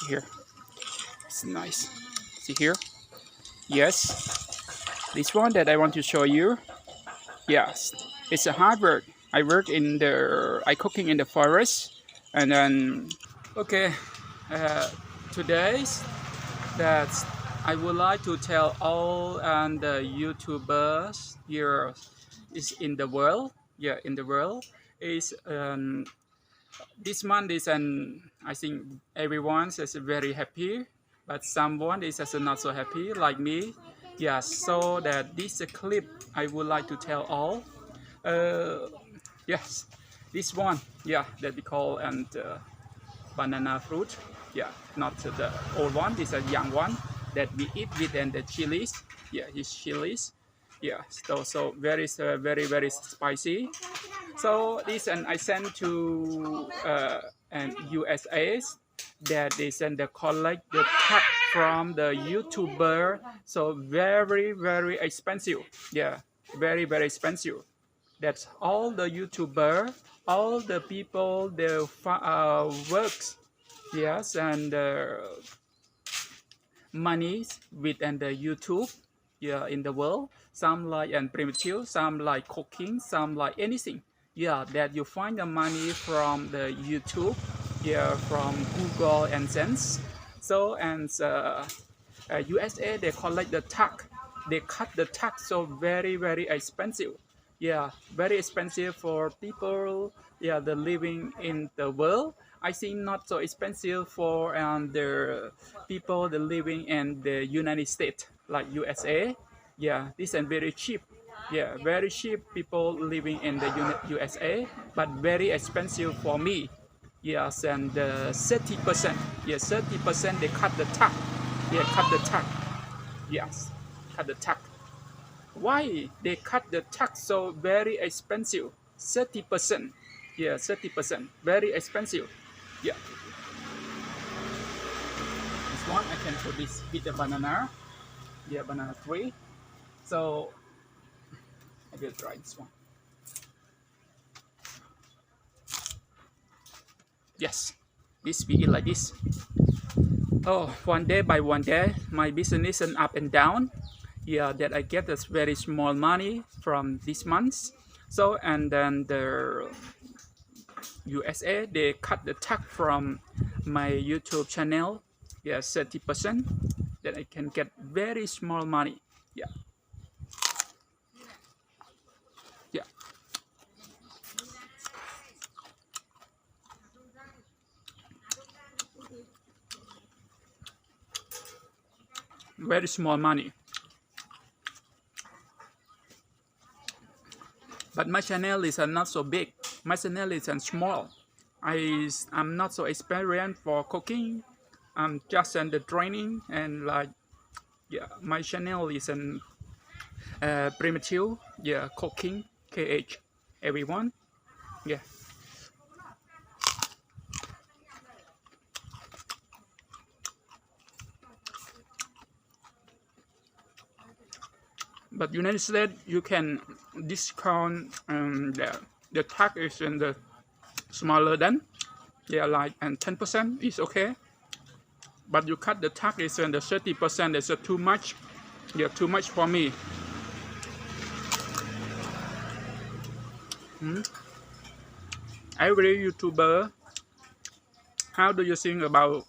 Here, it's nice. See here? Yes, this one that I want to show you. Yes, it's a hard work. I cooking in the forest, and then okay. Uh, today's that I would like to tell all and the YouTubers here is in the world. Yeah, in the world is this month is an I think everyone is very happy, but someone is also not so happy like me. Yeah, so that this clip I would like to tell all. Uh, yes, this one, yeah, that we call and banana fruit. Yeah, not the old one. This is a young one that we eat with and the chilies. Yeah, it's chilies. Yeah, so very spicy. So this and I sent to and USA that they send the collect the cut from the YouTuber. So very expensive. Yeah, very expensive. That's all the YouTuber, all the people their works. Yes, and money with and the YouTube. Yeah, in the world, some like and primitive, some like cooking, some like anything. Yeah, that you find the money from the YouTube, yeah, from Google and Sense. So and USA they collect the tax, they cut the tax, so very expensive. Yeah, very expensive for people. Yeah, the living in the world. I think not so expensive for the people the living in the United States like USA. Yeah, this is very cheap. Yeah, very cheap people living in the USA, but very expensive for me. Yes, and 30%. Yes, 30% they cut the tax. Yeah, cut the tax. Yes, cut the tax. Why they cut the tax so very expensive? 30%. Yeah, 30%. Very expensive. Yeah. This one I can put this with the banana. Yeah, banana tree. So I will try this one. Yes, this we eat like this. Oh, one day by one day, my business is up and down. Yeah, that I get this very small money from this month. So and then the USA they cut the tax from my YouTube channel. Yeah, 30%. That I can get very small money. Yeah. Yeah. Very small money. But my channel is not so big. My channel is small. I'm not so experienced for cooking. I'm just in the training and like yeah. My channel is an primitive. Yeah, cooking. KH. Everyone. Yeah. But United States you can discount the tax is in the smaller than yeah like and 10% is okay. But you cut the tax is in the 30%. It's too much. Yeah, too much for me. Every YouTuber, how do you think about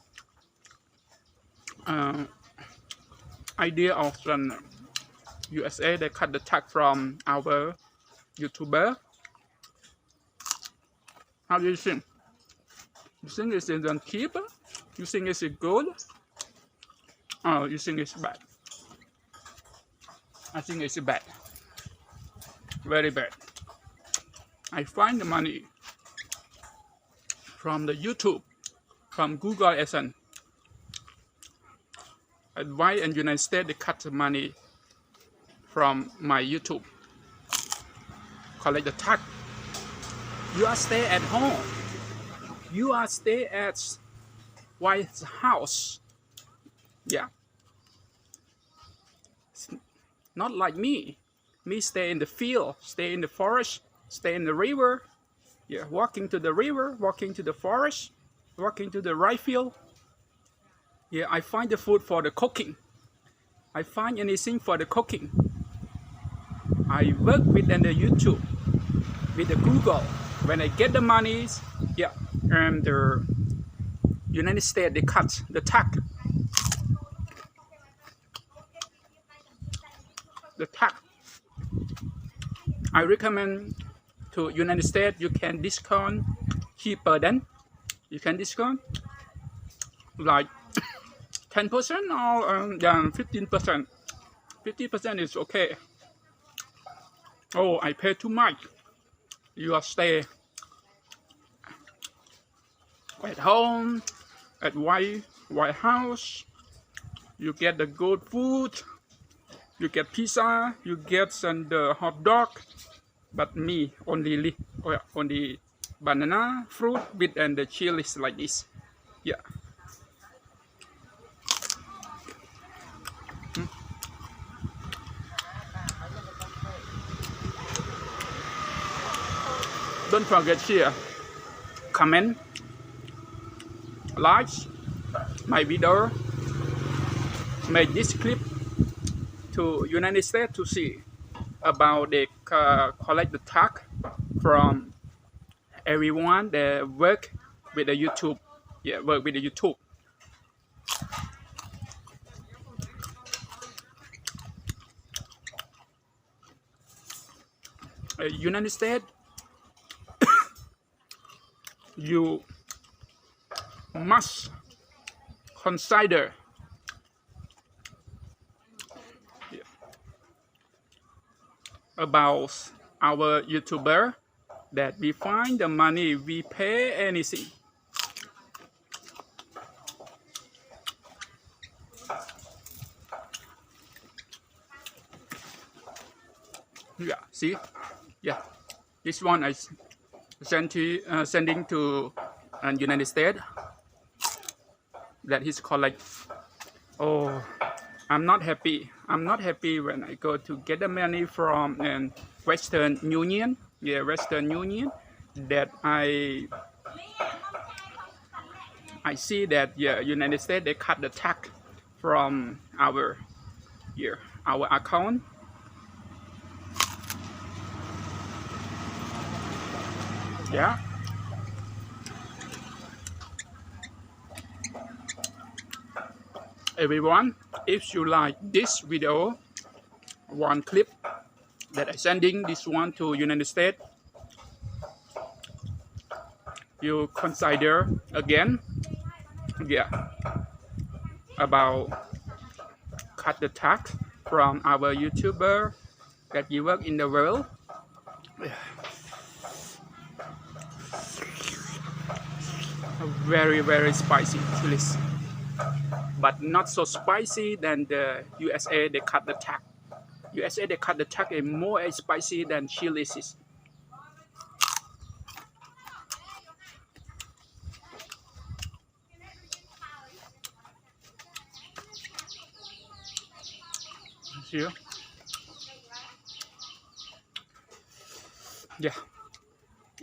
idea of USA they cut the tax from our YouTuber? How do you think? You think it's cheap? You think it's good? Oh, you think it's bad? I think it's bad. Very bad. I find the money from the YouTube, from Google AdSense. And why in the United States they cut the money from my YouTube? Collect the tax. You are stay at home. You are stay at White House. Yeah. It's not like me. Me stay in the field, stay in the forest, stay in the river. Yeah, walking to the river, walking to the forest, walking to the right field. Yeah, I find the food for the cooking. I find anything for the cooking. I work with the YouTube, with the Google. When I get the money, yeah, and the United States, they cut the tax. The tax. I recommend to United States, you can discount cheaper than, you can discount like 10% or 15%. 50% is okay. Oh, I pay too much. You stay at home, at White House. You get the good food. You get pizza. You get some the hot dog. But me only banana fruit with and the chilies like this. Yeah. Don't forget share, comment, like my video. Make this clip to United States to see about the collect the tax from everyone that work with the YouTube. Yeah, work with the YouTube. United States, you must consider about our YouTuber that we find the money, we pay anything. Yeah, see, yeah, this one I sending to United States. That he's collect. Oh, I'm not happy. I'm not happy when I go to get the money from Western Union. Yeah, Western Union. That I see that yeah, United States they cut the tax from our account. Yeah. Everyone, if you like this video, one clip that I sending this one to United States, you consider again, yeah, about cut the tax from our YouTuber that you work in the world. Very spicy chilies, but not so spicy than the USA. They cut the tax. USA they cut the tax is more spicy than chilies. Here. Yeah,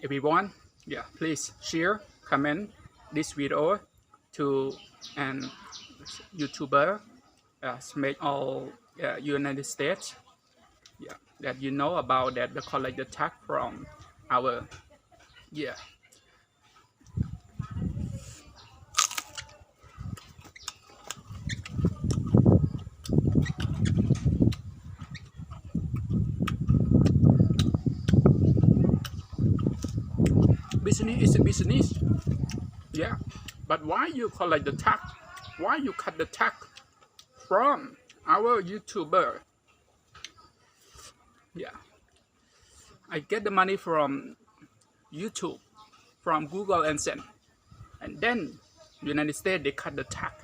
everyone, yeah, please share, comment this video to an YouTuber made all United States. Yeah, that you know about that the collect the tax from our yeah. Business is a business. Yeah, but why you collect the tax? Why you cut the tax from our YouTuber? Yeah, I get the money from YouTube, from Google and send, and then United States they cut the tax.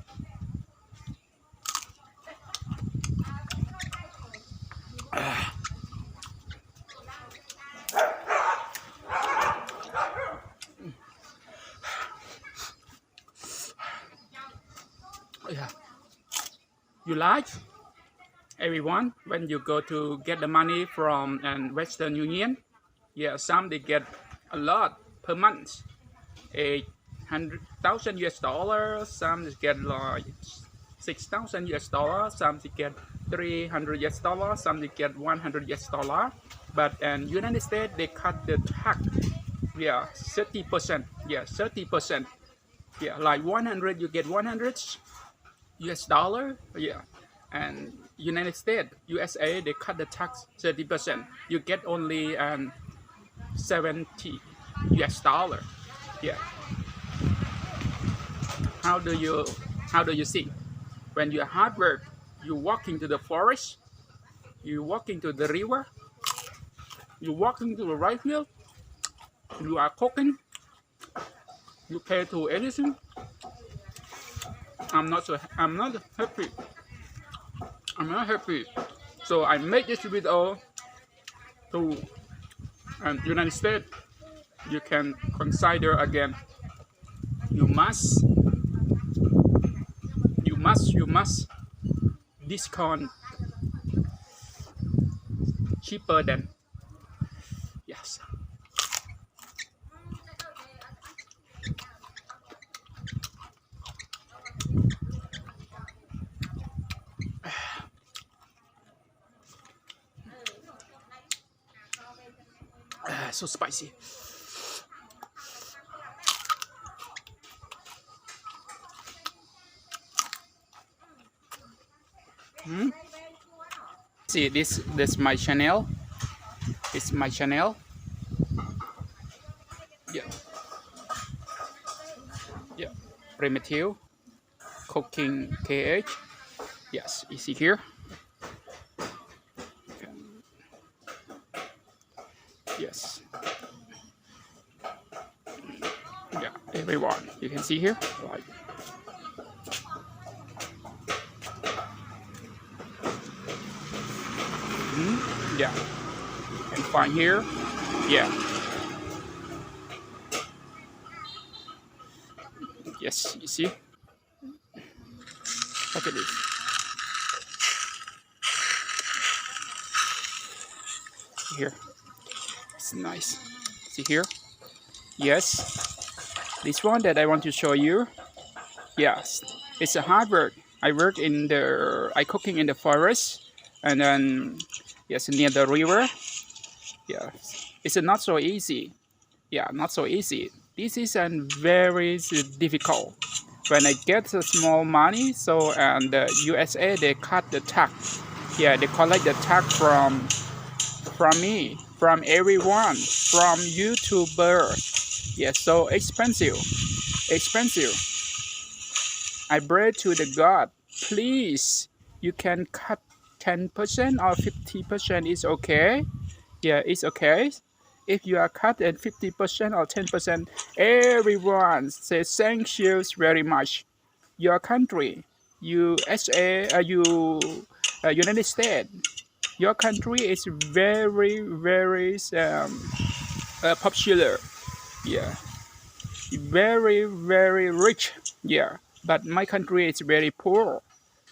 Yeah, you like? Everyone, when you go to get the money from Western Union, yeah, some they get a lot per month, 100,000 US dollars, some get like 6,000 US dollars, some get 300 US dollars, some get 100 US dollar. But in United States they cut the tax, yeah, 30%, yeah, 30%, yeah, like 100 you get 100 US dollar, yeah, and United States, USA, they cut the tax 30%. You get only 70 US dollar, yeah. How do you see? When you hard work, you walk into the forest, you walk into the river, you walk into the rice field, you are cooking, you pay to anything. I'm not happy. I'm not happy. So I made this video to United States. You can consider again. You must discount cheaper than, yes. So spicy. See, this my channel. It's my channel. Yeah. Yeah. Primitive cooking KH. Yes, you see here. Yes. Yeah, everyone. You can see here. Like. Yeah. And find here. Yeah. Yes, you see. Look at this. Here. It's nice. See here. Yes. This one that I want to show you. Yes. It's a hard work. I cooking in the forest, and then yes, near the river. Yeah, it's not so easy. Yeah, not so easy. This is very difficult. When I get the small money, so and the USA they cut the tax. Yeah, they collect the tax from me, from everyone, from YouTuber. Yeah, so expensive. I pray to the God, please, you can cut 10% or 50% is okay. Yeah, it's okay. If you are cut at 50% or 10%, everyone says thank you very much. Your country, USA, United States, your country is very popular. Yeah, very rich. Yeah, but my country is very poor.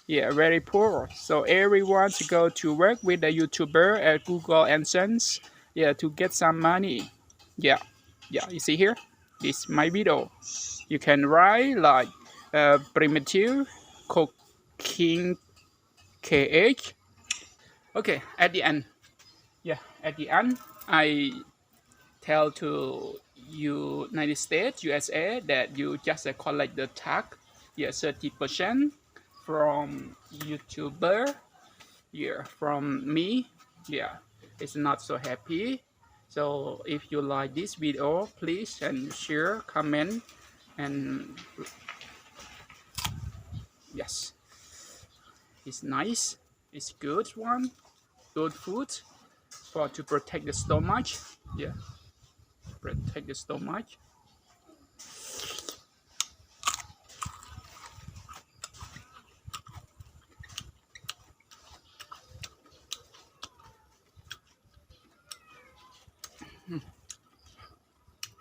Yeah, very poor. So everyone to go to work with a YouTuber at Google AdSense, yeah, to get some money. Yeah, you see here, this my video. You can write like primitive cooking KH. Okay, at the end, yeah, at the end, I tell to United States, USA, that you just collect the tax, yeah, 30% from YouTuber, yeah, from me, yeah, it's not so happy. So if you like this video, please and share, comment, and yes, it's nice, it's good one, good food for to protect the stomach. Yeah, protect the stomach.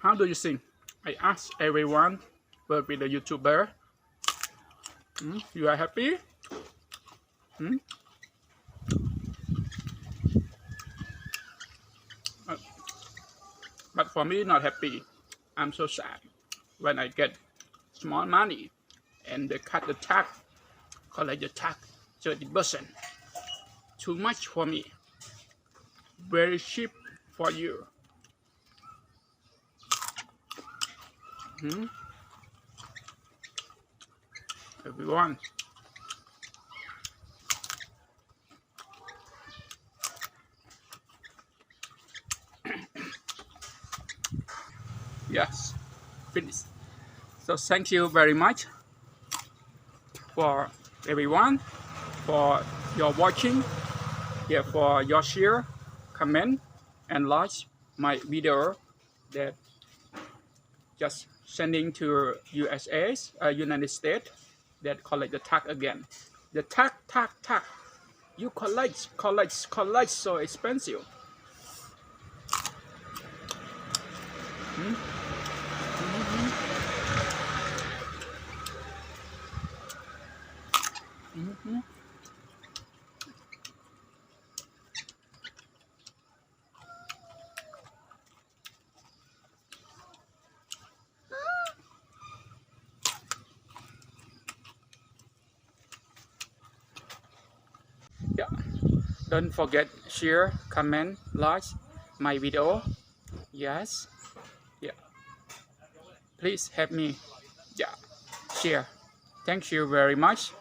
How do you think? I ask everyone work with a YouTuber. You are happy? But for me, not happy. I'm so sad when I get small money, and they cut the tax, collect the tax 30%. Too much for me. Very cheap for you. Everyone. Yes, finish. So thank you very much for everyone for your watching, yeah, for your share, comment, and like my video that just sending to USA, United States, that collect the tax again. The tax. You collect, so expensive. Yeah. Don't forget share, comment, like my video. Yes. Yeah. Please help me. Yeah. Share. Thank you very much.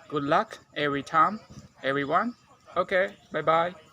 Good luck every time, everyone. Okay. Bye bye.